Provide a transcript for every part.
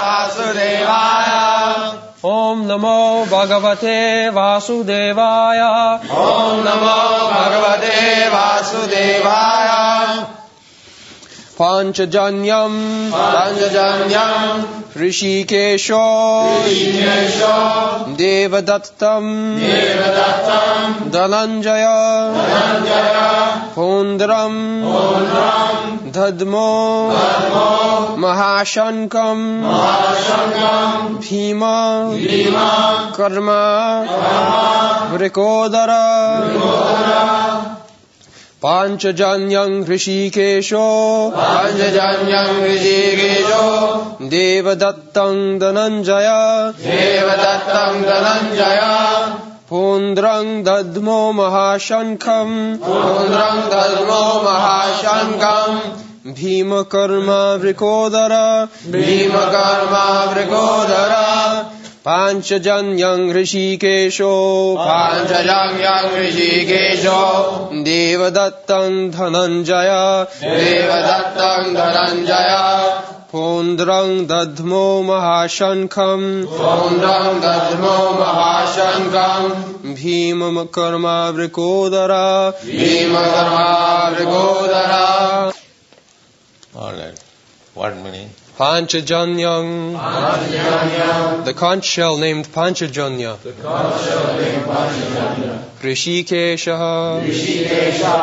Vasudevaya. Om Namo Bhagavate Vasudevaya. Om Namo Bhagavate Vasudevaya. Pāñcajanyam. Pāñcajanyam. hṛṣīkeśo. hṛṣīkeśo. Devadattam. Devadattaṁ. Dhanañjaya. Dhanañjaya. pauṇḍram. pauṇḍram. dadhmau. dadhmau. mahā-śaṅkhaṁ. mahā-śaṅkhaṁ. bhīma-karmā. vṛkodaraḥ. pāñcajanyam hṛṣīkeśo. pāñcajanyam hṛṣīkeśo. devadattaṁ dhananjaya. devadattam dhananjaya. pauṇḍraṁ dadhmau mahā-śaṅkhaṁ. pauṇḍraṁ dadhmau mahā-śaṅkhaṁ. bhīma-karmā vṛkodaraḥ. bhīma-karmā vṛkodaraḥ. pāñcajanyam hṛṣīkeśo. pāñcajanyam hṛṣīkeśo. devadattaṁ dhanañjaya. devadattam dhananjaya. pauṇḍraṁ dadhmau mahā-śaṅkhaṁ. pauṇḍraṁ dadhmau mahā-śaṅkhaṁ. bhīma-karmā vṛkodaraḥ. bhīma-karmā vṛkodaraḥ. All right. What meaning? Pāñcajanyam. Pāñcajanyam. The conch shell named Pāñcajanya. The conchshell named Pāñcajanya. Hṛṣīkeśa. Hṛṣīkeśa.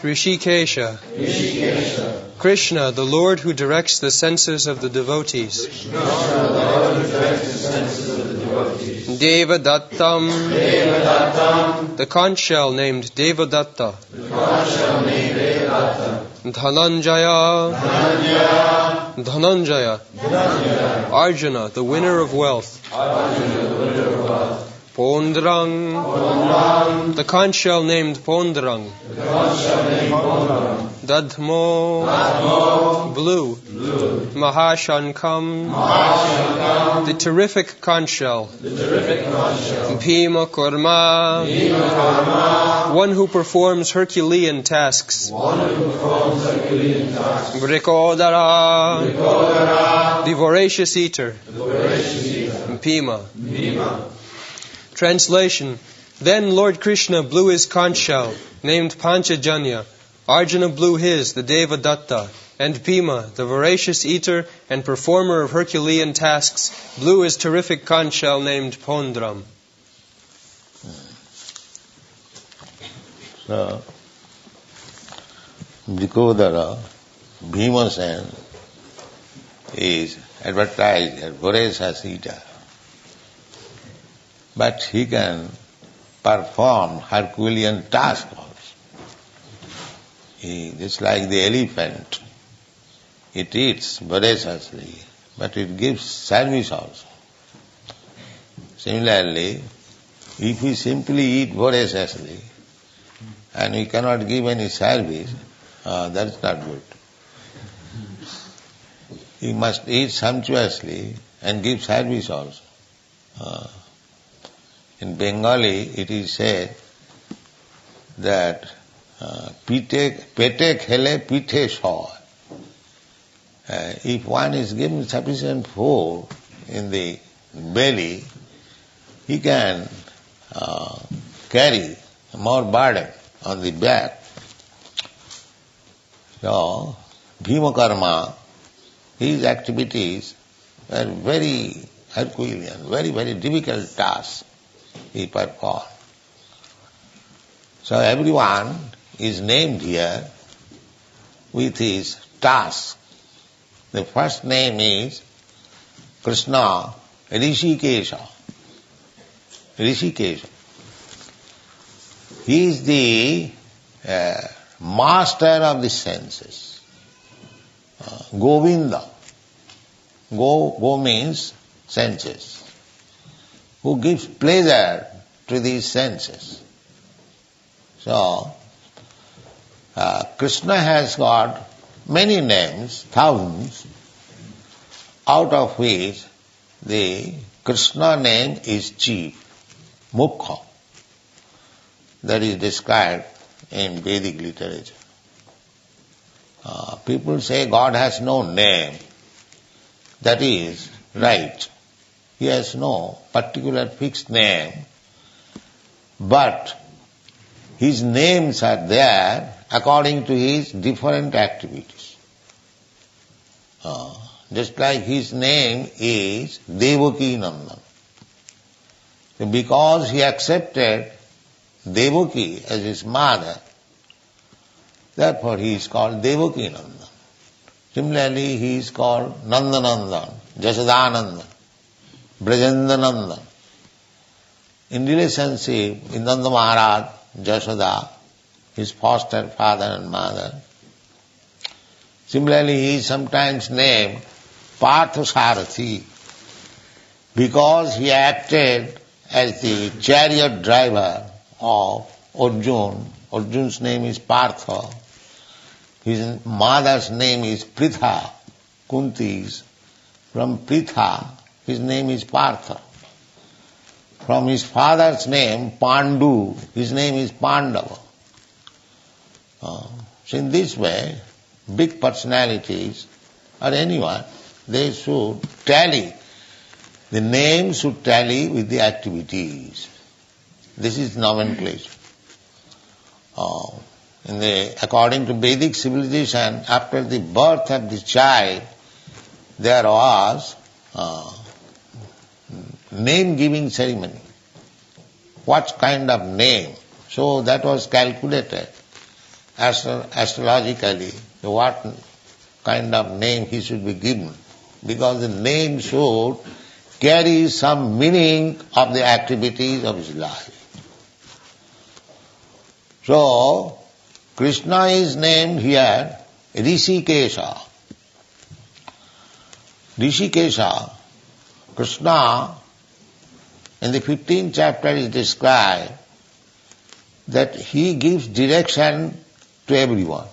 Hṛṣīkeśa. Hṛṣīkeśa. Kṛṣṇa, the Lord who directs the senses of the devotees. Kṛṣṇa, the Lord who directs the senses of the devotees. Devadattam. Devadattaṁ. The conch shell named Devadatta. The conchshell named Devadatta. Dhanañjaya. Dhanañjaya. Dhanañjaya. Dhanañjaya. Arjuna, the winner of wealth. Arjuna, the winner of wealth. pauṇḍram. pauṇḍram. The conch shell named pauṇḍram. The conchshell named pauṇḍram. Dadhmau. dadhmau. Blue. Blue. mahā-śaṅkhaṁ. mahā-śaṅkhaṁ. The terrific conch shell. The terrific conchshell. bhīma-karmā. Bhīma-karmā. One who performs Herculean tasks. One who performs Herculean tasks. vṛkodaraḥ. vṛkodaraḥ. The voracious eater. The voracious eater. Bhīma. Bhīma. Translation. Then Lord Kṛṣṇa blew his conch shell, named Pāñcajanya. Arjuna blew his, the Devadatta. And Bhīma, the voracious eater and performer of Herculean tasks, blew his terrific conch shell named pauṇḍram. So, Vṛkodaraḥ, Bhīma's son, is advertised as voracious eater. But he can perform Herculean tasks also. Just like the elephant, it eats voraciously, but it gives service also. Similarly, if we simply eat voraciously and we cannot give any service, that's not good. We must eat sumptuously and give service also. In Bengali, it is said that pete khele pithe soy. If one is given sufficient food in the belly, he can carry more burden on the back. So, bhīma-karmā, his activities were very herculean, very, very difficult tasks he performed. So everyone is named here with his task. The first name is Kṛṣṇa, hṛṣīkeśa. Hṛṣīkeśa. He is the master of the senses. Govinda. Go means senses. Who gives pleasure to these senses. So, Kṛṣṇa has got many names, thousands, out of which the Kṛṣṇa name is chief, mukha. That is described in Vedic literature. People say God has no name. That is, right. He has no particular fixed name, but his names are there according to his different activities. Just like his name is Devaki Nandan. So because he accepted Devaki as his mother, therefore he is called Devaki Nandan. Similarly, he is called Nandanandan, Jasodanandan, Brajendanandan. In relationship with Nanda Maharaj, Jasoda, his foster father and mother. Similarly, he is sometimes named Parthasarathi because he acted as the chariot driver of Arjuna. Arjuna's name is Partha. His mother's name is Pritha, Kunti's. From Pritha, his name is Partha. From his father's name, Pandu, his name is Pandava. So in this way, big personalities or anyone, they should tally. The name should tally with the activities. This is nomenclature. According to Vedic civilization, after the birth of the child, there was name-giving ceremony. What kind of name? So that was calculated astrologically, what kind of name he should be given. Because the name should carry some meaning of the activities of his life. So, Kṛṣṇa is named here Hṛṣīkeśa. Hṛṣīkeśa, Kṛṣṇa, in the 15th chapter is described that he gives direction to everyone.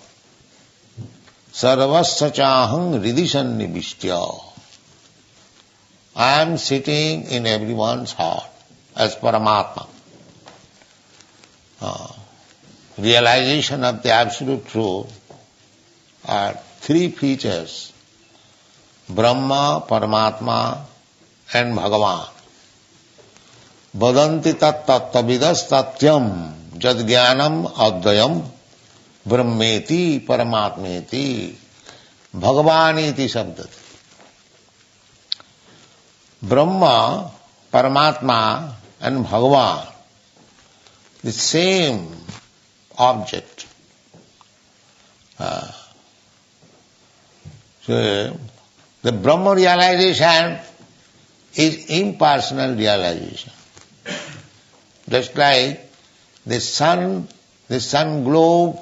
Sarvasya-chāhaṁ hridhi-sannivishya. I am sitting in everyone's heart as Paramatma. Realization of the absolute truth are three features: Brahma, Paramatma and Bhagavan. Vadanti tat tattvavidas tatyam jad jnanam advayam brahmeti paramatmeti bhagavaniti sabdati. Brahma, Paramatma and Bhagavan, the same object. So the Brahma realization is impersonal realization. Just like the sun globe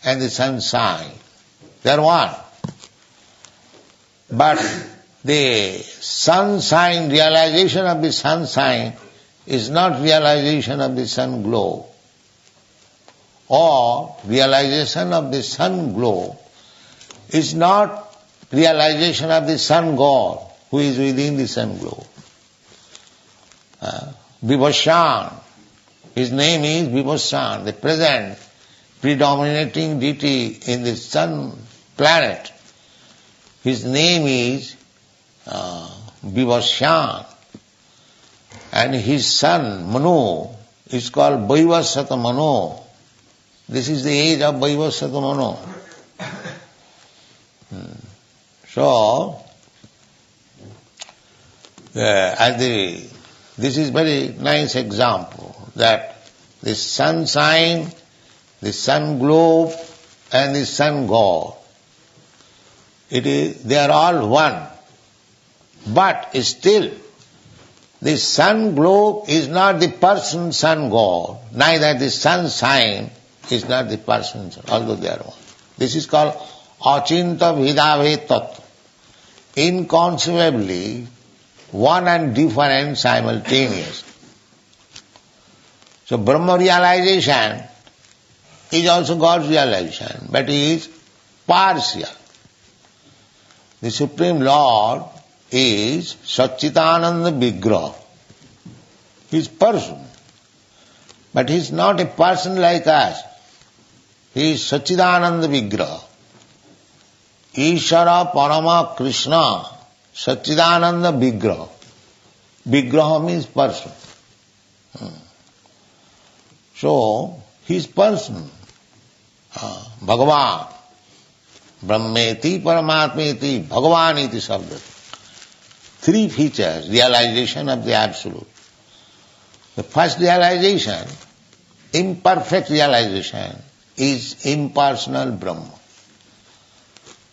and the sunshine, they are one. But the sunshine, realization of the sunshine is not realization of the sun globe. Or realization of the sun globe is not realization of the sun God who is within the sun globe. Vibhashan, his name is Vibhashan, the present predominating deity in the sun planet. His name is Vibhashan, and his son Manu is called Vaivasata Manu. This is the age of Vaivasata Manu. So, this is very nice example that the sunshine, the sun globe and the sun god, they are all one. But still, the sun globe is not the person sun god, neither the sunshine is not the person, although they are one. This is called achinta bhedabhed tattva. Inconceivably, one and different simultaneously. So Brahma realization is also God's realization, but it is partial. The Supreme Lord is Satchitananda Vigraha. He is person. But he is not a person like us. He is Satchitananda Vigraha. Ishara Parama Kṛṣṇa Satchidananda Vigraha. Vigraha means person. So, his person, Bhagavan, Brahmeti, Paramatmeti, Bhagavan iti sabda. Three features, realization of the Absolute. The first realization, imperfect realization, is impersonal Brahma.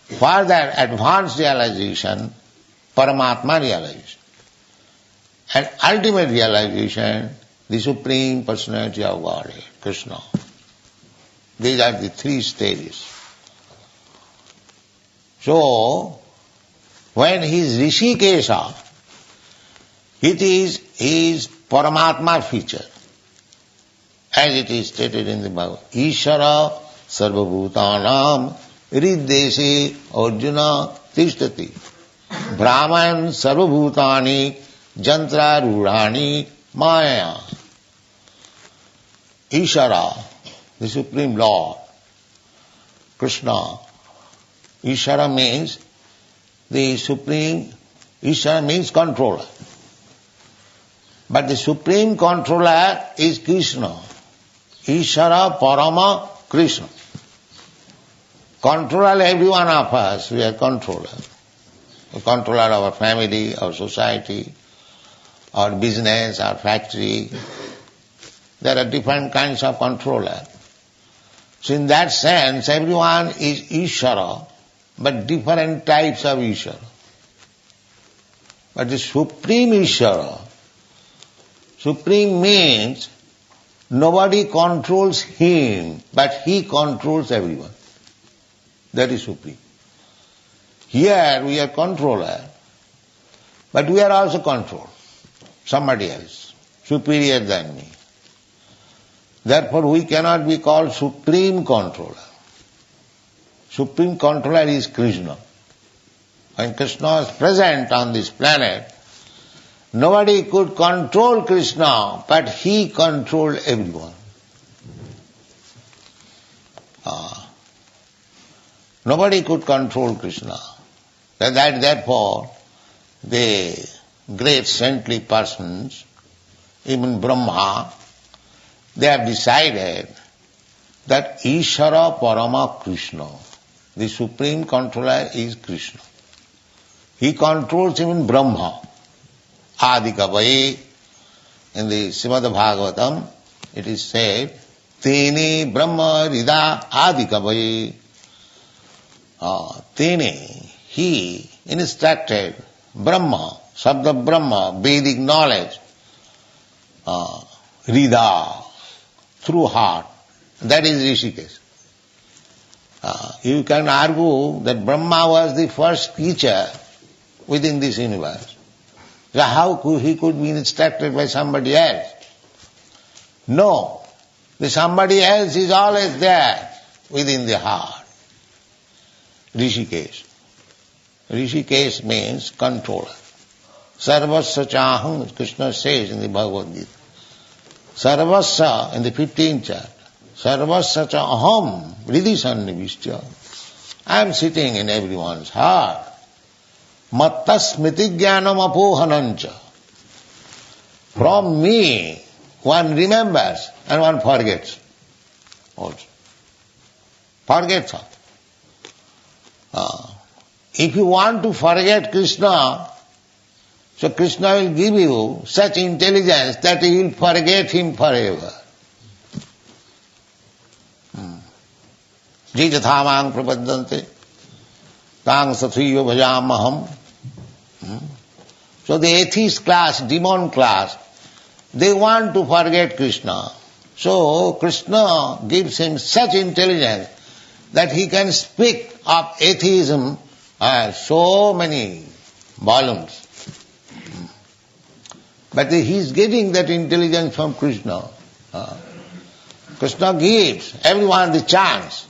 Further advanced realization, Paramatma realization. And ultimate realization, the Supreme Personality of Godhead, Kṛṣṇa. These are the three stages. So, when he is hṛṣīkeśa, it is his Paramatma feature. As it is stated in the Bhagavad, Ishara sarvabhutanam riddeshe Arjuna tishtati. Brahman sarvabhutani jantra rudhani maya. Ishara, the Supreme Lord, Kṛṣṇa. Ishara means the Supreme, Ishara means controller. But the Supreme Controller is Kṛṣṇa. Ishara Parama Kṛṣṇa. Controller every one of us, we are controller. We control our family, our society, our business, our factory. There are different kinds of controller. So in that sense, everyone is Ishara, but different types of Ishara. But the Supreme Ishara, Supreme means nobody controls him, but he controls everyone. That is Supreme. Here we are controller, but we are also controlled. Somebody else, superior than me. Therefore we cannot be called Supreme Controller. Supreme Controller is Kṛṣṇa. When Kṛṣṇa is present on this planet, nobody could control Kṛṣṇa, but he controlled everyone. Nobody could control Kṛṣṇa. Therefore, the great saintly persons, even Brahma, they have decided that Ishara Parama Kṛṣṇa, the Supreme Controller is Kṛṣṇa. He controls even Brahma. Adikavai, in the Srimad Bhagavatam, it is said, Tene Brahma Rida Adikavai. Tene, he instructed Brahma, Sabda Brahma, Vedic knowledge, Rida, through heart. That is Hṛṣīkeśa. You can argue that Brahma was the first teacher within this universe. So how he could be instructed by somebody else? No. The somebody else is always there within the heart. Hṛṣīkeśa. Hṛṣīkeśa means controller. Sarvasya chaham, Kṛṣṇa says in the Bhagavad Gita. Sarvasya, in the 15th chapter, Sarvasya chaham hridhi sannivishya. I am sitting in everyone's heart. Matta smriti jnanam apohanancha. From me, one remembers and one forgets also. Forgets all. If you want to forget Kṛṣṇa, so Kṛṣṇa will give you such intelligence that you will forget him forever. Jītathamāṁ prapaddante, tāṁ sathriyo bhajāmaham. So the atheist class, demon class, they want to forget Kṛṣṇa. So Kṛṣṇa gives him such intelligence that he can speak of atheism so many volumes. But he is getting that intelligence from Kṛṣṇa. Kṛṣṇa gives everyone the chance.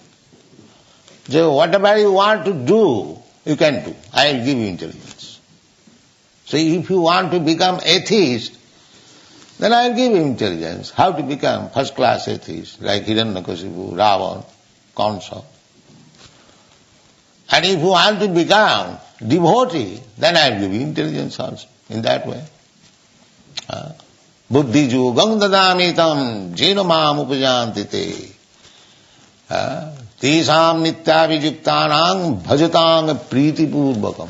So whatever you want to do, you can do. I will give you intelligence. So if you want to become atheist, then I will give you intelligence. How to become first class atheist, like Hiranyakasipu, Ravan, Conch. And if you want to become devotee, then I will give you intelligence also in that way. Buddhi yogam dadamitam jena mam upajanti te. Tesam nitya vijuktanam bhajatam priti purvakam.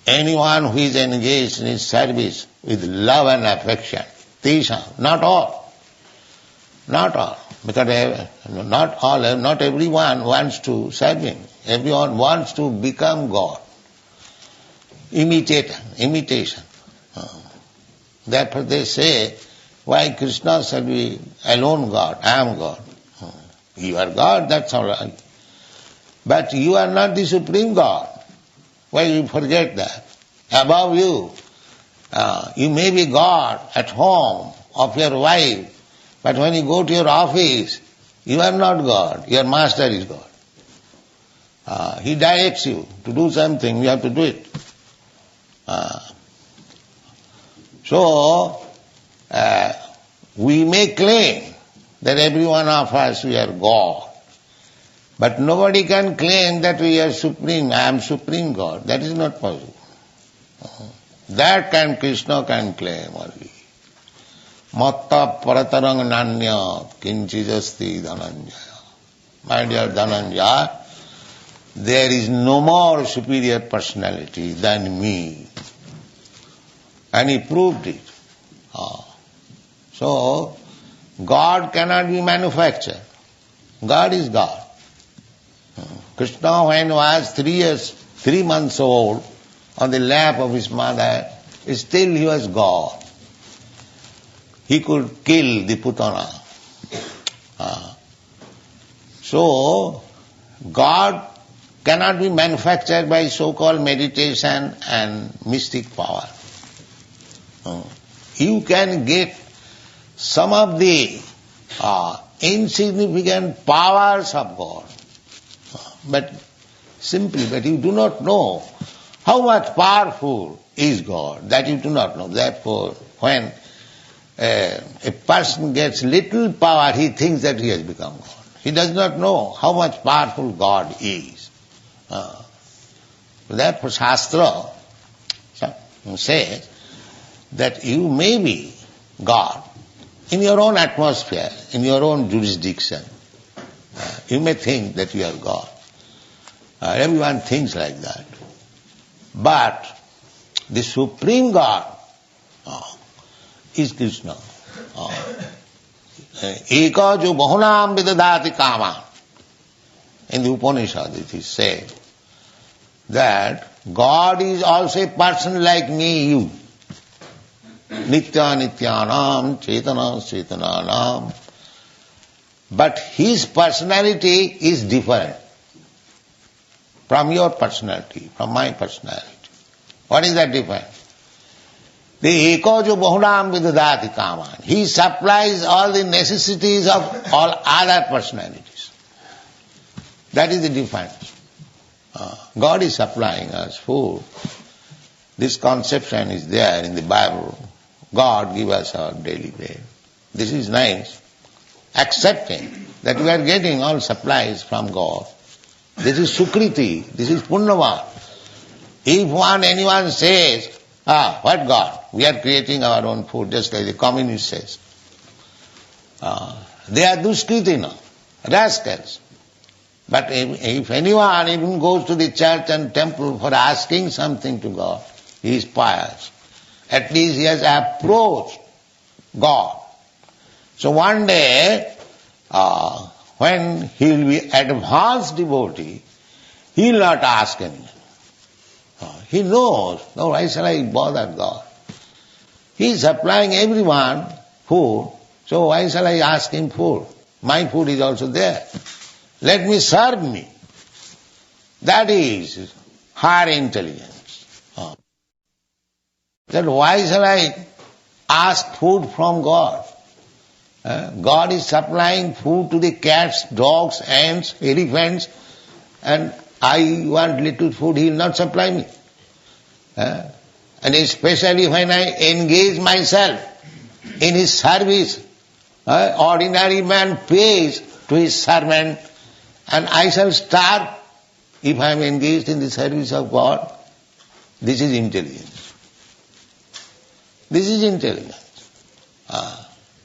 Anyone who is engaged in his service with love and affection, tesam, not all, because not everyone wants to serve him. Everyone wants to become God. Imitation. Therefore they say, why Kṛṣṇa shall be alone God? I am God. You are God, that's all right. But you are not the supreme God. Why you forget that? Above you, you may be God at home of your wife, but when you go to your office, you are not God. Your master is God. He directs you to do something, you have to do it. So, we may claim that every one of us we are God. But nobody can claim that we are supreme, I am supreme God. That is not possible. That Kṛṣṇa can claim only. Matta paratarang nanya kinchijasti dhananjaya. My dear Dhanañjaya, there is no more superior personality than me. And he proved it. So, God cannot be manufactured. God is God. Kṛṣṇa, when he was 3 months old, on the lap of his mother, still he was God. He could kill the Putana. So, God cannot be manufactured by so-called meditation and mystic power. You can get some of the insignificant powers of God, but you do not know how much powerful is God, that you do not know. Therefore, when a person gets little power, he thinks that he has become God. He does not know how much powerful God is. Therefore, Shastra says that you may be God in your own atmosphere, in your own jurisdiction. You may think that you are God. Everyone thinks like that. But the Supreme God is Kṛṣṇa. Eka jo bahunam vidadati kama. In the Upanishad it is said that God is also a person like me, you. Nitya nityanam, cetana cetananam. But his personality is different from your personality, from my personality. What is that difference? The eko jo bahunam vidadati kaman. He supplies all the necessities of all other personalities. That is the difference. God is supplying us food. This conception is there in the Bible. God give us our daily bread. This is nice. Accepting that we are getting all supplies from God. This is Sukriti, this is Punnava. If anyone says, what God? We are creating our own food, just like the communist says. They are Duskritina, rascals. But if anyone even goes to the church and temple for asking something to God, he is pious. At least he has approached God. So one day, when he will be advanced devotee, he will not ask anyone. He knows, no, why shall I bother God? He is supplying everyone food, so why shall I ask him food? My food is also there. Let me serve me. That is higher intelligence. That why shall I ask food from God? God is supplying food to the cats, dogs, ants, elephants, and I want little food, he will not supply me. And especially when I engage myself in his service, ordinary man pays to his servant and I shall starve if I am engaged in the service of God, this is intelligence. This is intelligence.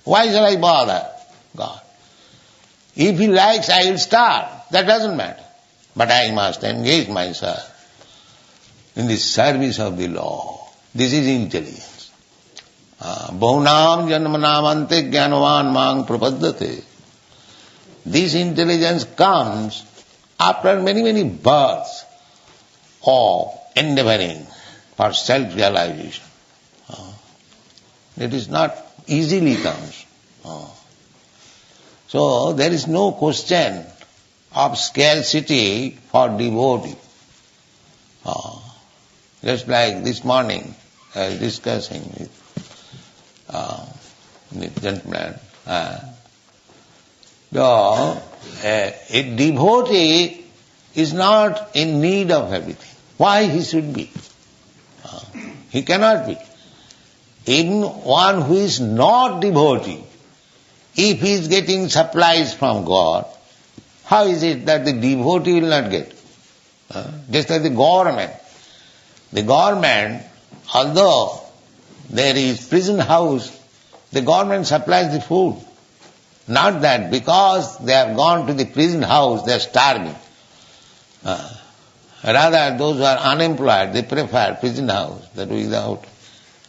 Why shall I bother God? If He likes, I will starve. That doesn't matter. But I must engage myself in the service of the Lord. This is intelligence. Bahunam janmanamante jnanavan mang prapaddate. This intelligence comes after many, many births of endeavoring for self-realization. It is not easily comes. So there is no question of scarcity for devotee. Just like this morning, I was discussing with the gentleman. A devotee is not in need of everything. Why he should be? He cannot be. Even one who is not devotee, if he is getting supplies from God, how is it that the devotee will not get? Just like the government. The government, although there is prison house, the government supplies the food. Not that because they have gone to the prison house, they are starving. Rather, those who are unemployed, they prefer prison house, that without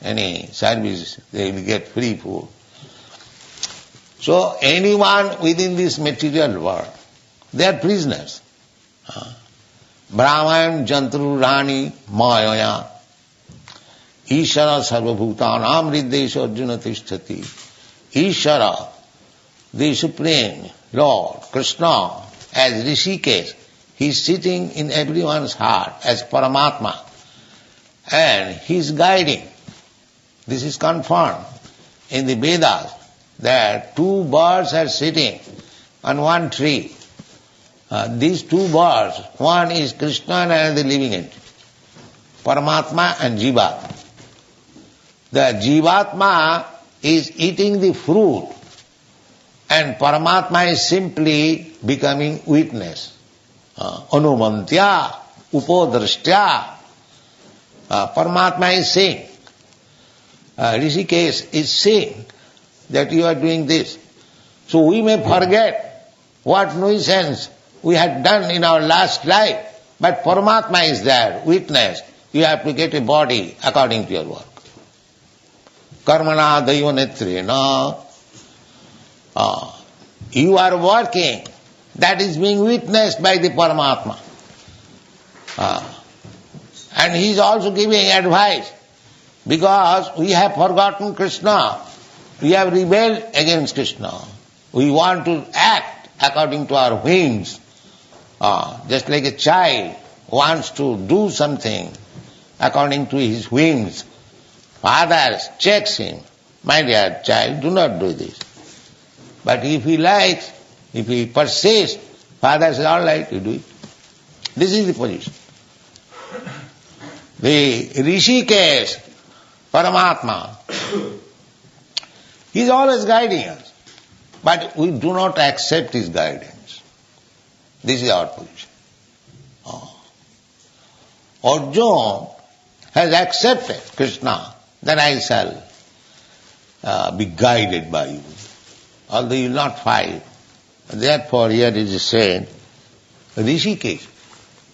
any service, they will get free food. So, anyone within this material world, they are prisoners. Brahman jantru rani mayaya Ishara sarvabhutanam riddesha Arjuna tishtati. Ishara, the Supreme Lord, Kṛṣṇa, as Hṛṣīkeśa, He is sitting in everyone's heart as Paramatma. And He is guiding. This is confirmed in the Vedas that two birds are sitting on one tree. These two birds, one is Kṛṣṇa and another living entity, Paramatma and Jivatma. The Jivatma is eating the fruit and Paramatma is simply becoming witness. Anumantya, upodrashtya. Paramatma is saying, Hṛṣīkeśa is saying that you are doing this. So we may forget what nuisance we had done in our last life, but Paramatma is there, witness. You have to get a body according to your work. Karmana daiva netrena. You are working. That is being witnessed by the Paramatma. And he is also giving advice. Because we have forgotten Kṛṣṇa. We have rebelled against Kṛṣṇa. We want to act according to our whims. Just like a child wants to do something according to his whims. Father checks him. My dear child, do not do this. But if he likes, if he persists, Father says, all right, you do it. This is the position. The Hṛṣīkeśa, Paramatma, he is always guiding us. But we do not accept his guidance. This is our position. Arjuna has accepted Kṛṣṇa, that I shall be guided by you. Although you will not fight. Therefore here it is said, Hṛṣīkeśa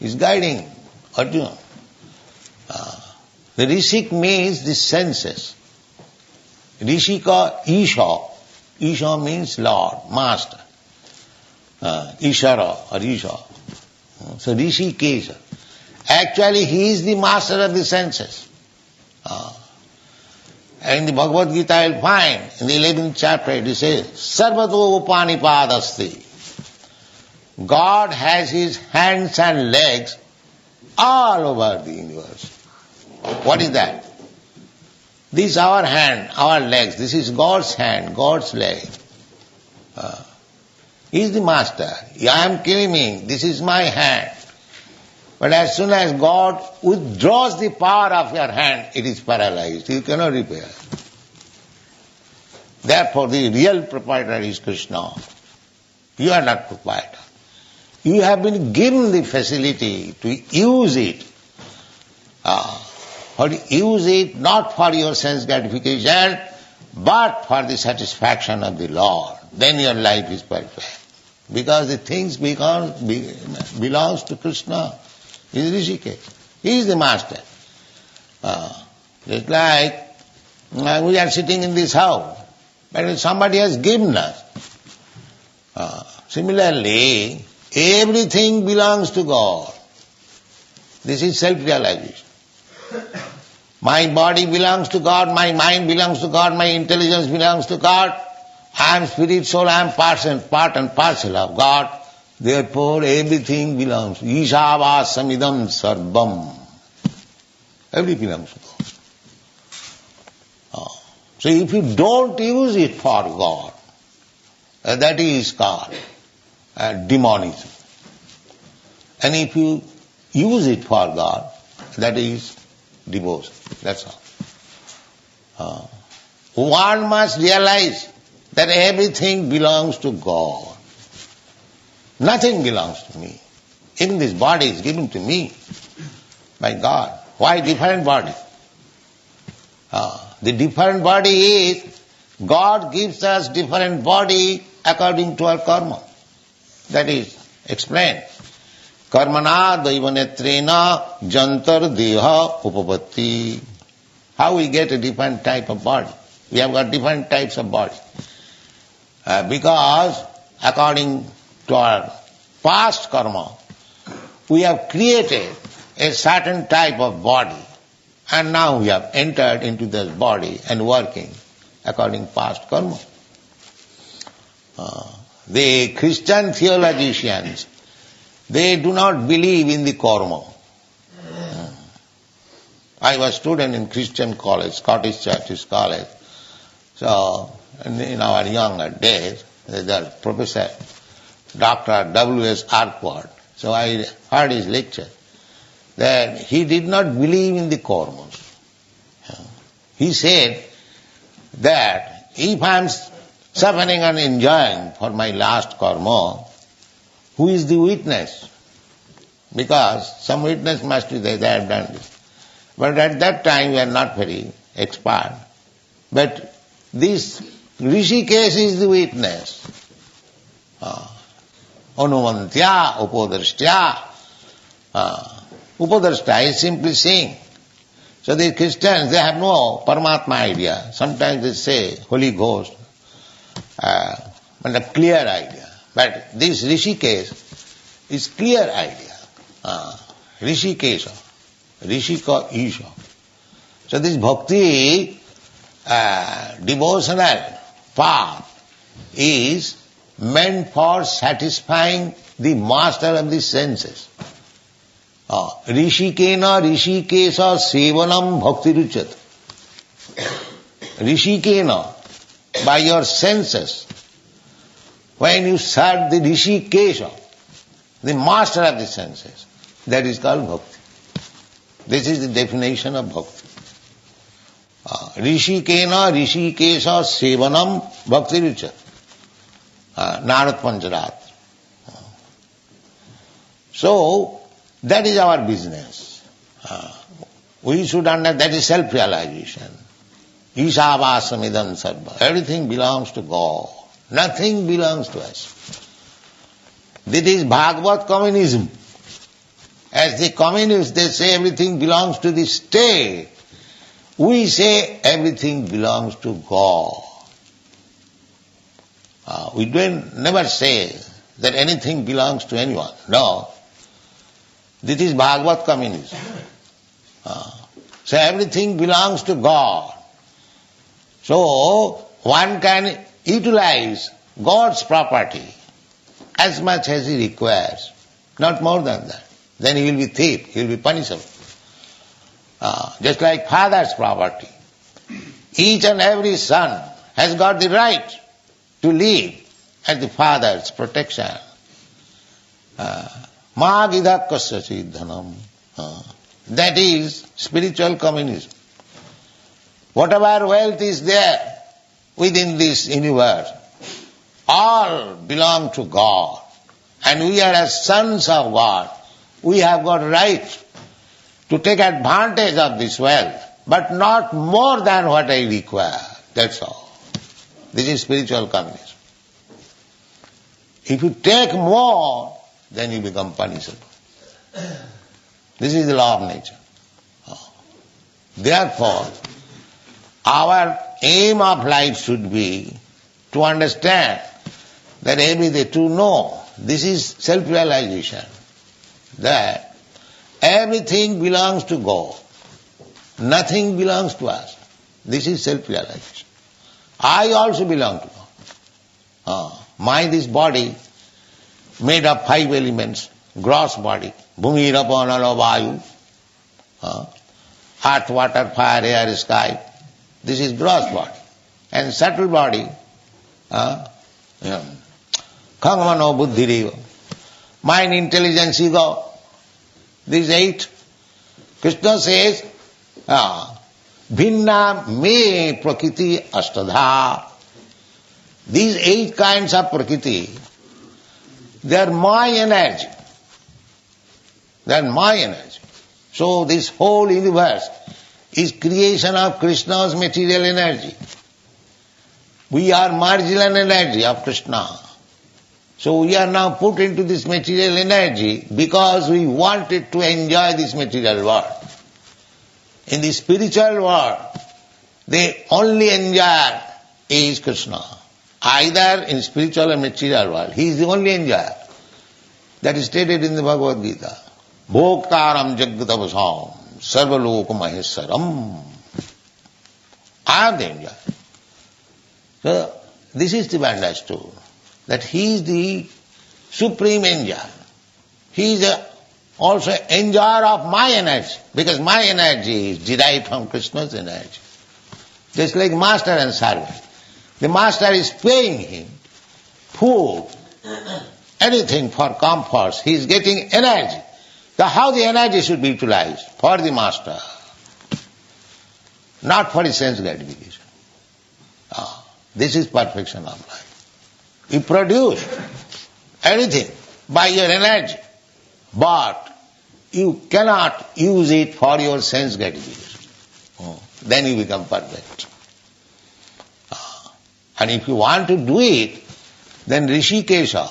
is guiding Arjuna. The Hṛṣīk means the senses. Hṛṣīka-īśaḥ. Īśa means Lord, Master. Ishara or Isha. So Hṛṣīkeśa. Actually he is the master of the senses. And in the Bhagavad Gita you will find, in the 11th chapter it says, Sarvato upanipadasti. God has his hands and legs all over the universe. What is that? This is our hand, our legs. This is God's hand, God's leg. He is the master. I am claiming this is my hand. But as soon as God withdraws the power of your hand, it is paralyzed. You cannot repair. Therefore the real proprietor is Kṛṣṇa. You are not proprietor. You have been given the facility to use it. Use it not for your sense gratification, but for the satisfaction of the Lord. Then your life is perfect. Because the things belongs to Kṛṣṇa. He is Hṛṣīkeśa. He is the master. Just like we are sitting in this house, but somebody has given us. Similarly, everything belongs to God. This is self-realization. My body belongs to God, my mind belongs to God, my intelligence belongs to God. I am spirit, soul, I am part and parcel of God. Therefore, everything belongs to Īśāvāsamidam sarvam. Everything belongs to God. So if you don't use it for God, that is called demonism. And if you use it for God, that is devotion. That's all. One must realize that everything belongs to God. Nothing belongs to me. Even this body is given to me by God. Why different body? The different body is, God gives us different body according to our karma. That is explained. Karmana daivanetrena jantar deha upapatti. How we get a different type of body? We have got different types of body. Because according to our past karma, we have created a certain type of body, and now we have entered into this body and working according to past karma. The Christian theologians, they do not believe in the karma. I was a student in Christian college, Scottish Church's college. So, in our younger days, the professor, Dr. W.S. Arkwood, so I heard his lecture, that he did not believe in the karmas. He said that if I am suffering and enjoying for my last karma, who is the witness? Because some witness must be there, they have done this. But at that time we are not very expert. But this Hṛṣīkeśa is the witness. Anumantya, upadrashtya. Upadrashta is simply seeing. So the Christians, they have no Paramatma idea. Sometimes they say Holy Ghost, but a clear idea. But this Hṛṣīkeśa is clear idea. Hṛṣīkeśo, hṛṣīka-īśaḥ. So this bhakti, devotional path is meant for satisfying the master of the senses. Hṛṣīkena hṛṣīkeśa sevanam bhaktiruchat. Hṛṣīkena, by your senses, when you serve the Hṛṣīkeśa, the master of the senses, that is called bhakti. This is the definition of bhakti. Hṛṣīkena hṛṣīkeśa sevanam bhaktiruchat. Narad Pancharat. So, that is our business. We should understand that is self-realization. Īśāvāsamidam sarva. Everything belongs to God. Nothing belongs to us. This is Bhagavad communism. As the communists, they say everything belongs to the state. We say everything belongs to God. We never say that anything belongs to anyone. No. This is Bhagavad communism. So everything belongs to God. So one can utilize God's property as much as he requires, not more than that. Then he will be thief, he will be punishable. Just like father's property. Each and every son has got the right to live at the father's protection. mahā-śaṅkhaṁ dhanam. That is spiritual communism. Whatever wealth is there within this universe, all belong to God. and we are as sons of God. We have got right to take advantage of this wealth, but not more than what I require. That's all. This is spiritual communism. If you take more, then you become punishable. This is the law of nature. Therefore, our aim of life should be to understand that every day, to know, this is self-realization, that everything belongs to God. Nothing belongs to us. This is self-realization. I also belong to God. This body, made of 5 elements, gross body, bhumi, rapa, nala, vayu, earth, water, fire, air, sky. This is gross body. And subtle body, khaṁ-mano, buddhi-reva, mind, intelligence, ego. These 8. Kṛṣṇa says, bhinna me prakriti ashtadha. These 8 kinds of prakriti, they are my energy. They are my energy. So this whole universe is creation of Kṛṣṇa's material energy. We are marginal energy of Kṛṣṇa. So we are now put into this material energy because we wanted to enjoy this material world. In the spiritual world, the only enjoyer is Kṛṣṇa. Either in spiritual or material world, he is the only enjoyer. That is stated in the Bhagavad Gita. Bhoktaram jagatavasam sarvaloka maheswaram. I am the enjoyer. So, this is to be understood, that he is the supreme enjoyer. He is also enjoyer of my energy, because my energy is derived from Kṛṣṇa's energy. Just like master and servant. The master is paying him food, anything for comforts. He is getting energy. So how the energy should be utilized? For the master, not for his sense gratification. This is perfection of life. You produce anything by your energy, but you cannot use it for your sense gratification. Then you become perfect. And if you want to do it, then Hṛṣīkeśa,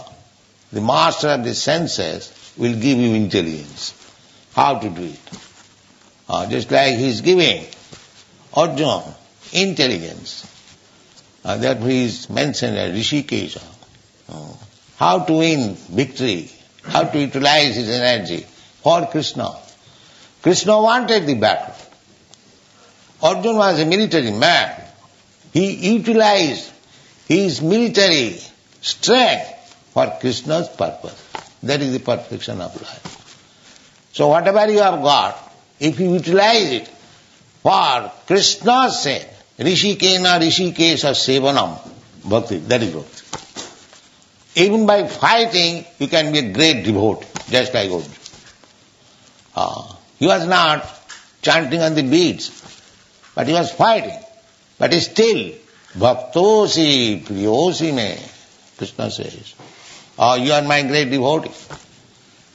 the master of the senses, will give you intelligence. How to do it. Just like he is giving Arjuna intelligence. Therefore he is mentioned as Hṛṣīkeśa. How to win victory, how to utilize his energy for Kṛṣṇa. Kṛṣṇa wanted the battle. Arjuna was a military man. He utilized his military strength for Kṛṣṇa's purpose. That is the perfection of life. So whatever you have got, if you utilize it for Kṛṣṇa's sake, hṛṣīkena hṛṣīkeśa sevanam, bhakti, that is bhakti. Even by fighting, you can be a great devotee, just like Arjuna. He was not chanting on the beads, but he was fighting. But still, bhaktosi priyosi me, Kṛṣṇa says. You are my great devotee.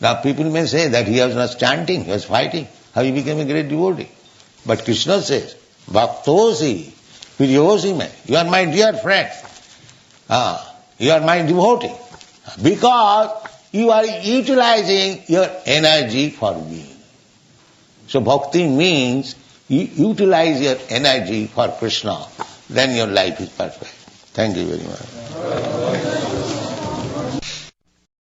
Now people may say that he was not chanting, he was fighting. How he became a great devotee? But Kṛṣṇa says, bhaktosi priyosi me, you are my dear friend. You are my devotee. Because you are utilizing your energy for me. So bhakti means you utilize your energy for Kṛṣṇa. Then your life is perfect. Thank you very much.